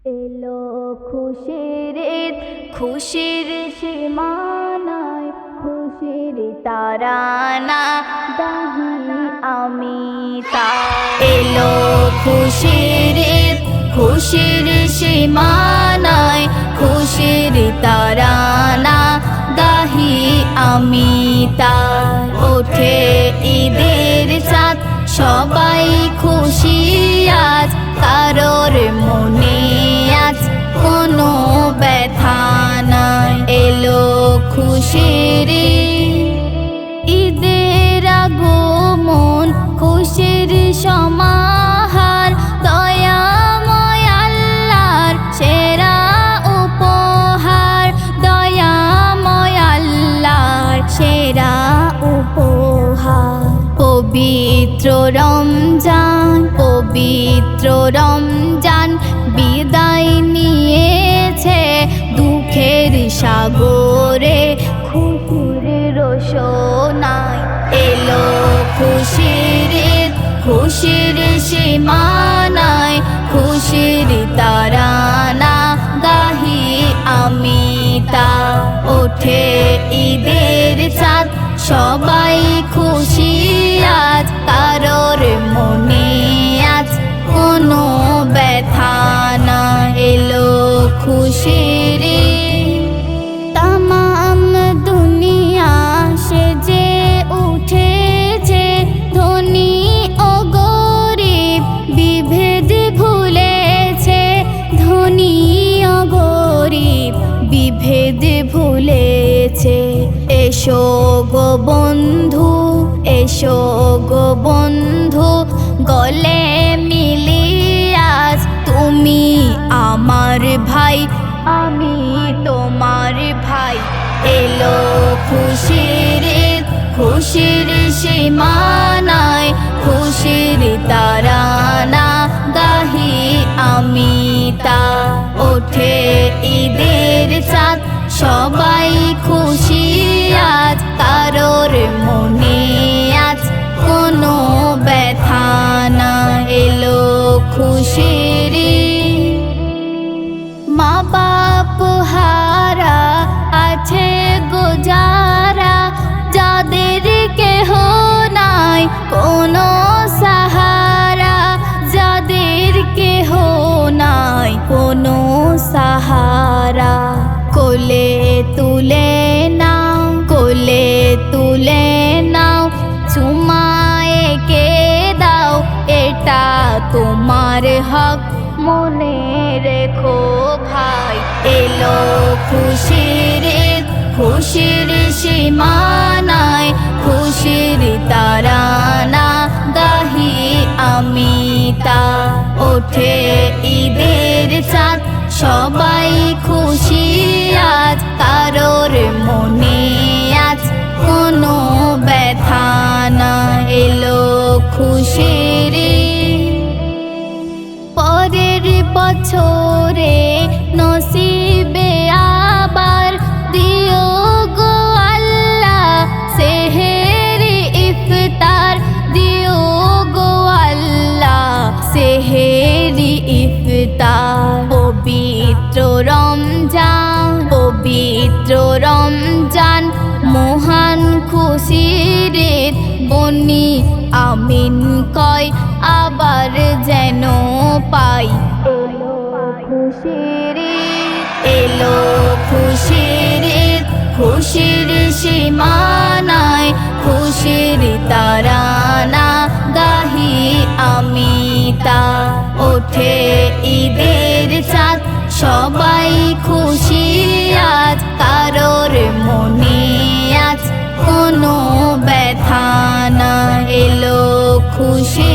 এলো খুশির ঈদ, খুশির সীমানায় খুশির তারানা দাহি আমি তার। এলো খুশির ঈদ, খুশির সীমানায় খুশির তারানা দাহি আমি তার। ওঠে ঈদের চাঁদ, সবাই খুশি আজ, কারোর মনে আজ কোনো ব্যথা নাই। এলো খুশির ঈদের আগমন, খুশির সমাহার, দয়াময় আল্লাহর সেরা উপহার, দয়াময় আল্লাহর সেরা উপহার। পবিত্র রমজান, পবিত্র রমজান বিদায় নিয়েছে দুঃখের সাগরে খুশির রোশনায়। এলো খুশির ঈদ, খুশির সীমানায় খুশির তারানা গাহি আমি তার। ওঠে ঈদের চাঁদ, সবাই খুশি আজ, কারোর মনে আজ কোনো ব্যথা না। এলো খুশির তামাম দুনিয়া সেজে উঠেছে, ধনী ও গরিব বিভেদ ভুলেছে, ধনী ও গরিব বিভেদ ভুলেছে। এসো গো বন্ধু, এসো গো বন্ধু, গলে মিলি আজ, তুমি আমার ভাই আমি তোমার ভাই। এলো খুশির ঈদ, খুশির সীমানায় খুশির তারানা গাহি আমি তার। ওঠে ঈদের চাঁদ, সবাই খুশি আজ, কারোর মনে আজ কোনো ব্যথা না। এলো খুশির মা বাপ হারা আছে গো যারা, যাদের কেহ নাই কোনো সাহারা, যাদের কেহ নাই কোনো সাহারা। কোলে তুলে নাও, কোলে তুলে নাও, চুমায়ে কে দাও, এটা তোমার হক মনে রেখো ভাই। এলো খুশির ঈদ, খুশির সীমানায় খুশির তারানা গাহি আমি তার। ওঠে ঈদের চাঁদ, সবাই খুশি আজ, কারোর মনে আজ কোনো ব্যথা না। এলো খুশির পরের বছরে নসিবে আবার দিও গো আল্লাহ সেহেরি ইফতার, দিও গো আল্লাহ সেহেরি ইফতার। পবিত্র রমজান, পবিত্র রমজান মহান খুশির ঈদ, বনি আমিন কয় আবার যেন পাই। এলো খুশির ঈদ, এলো খুশির ঈদ, খুশির সীমানায় খুশির তারানা গাহি আমি তার। ওঠে ঈদের চাঁদ, সবাই খুশি আজ, কারোর মনে আজ কোনো ব্যথা না। এলো খুশি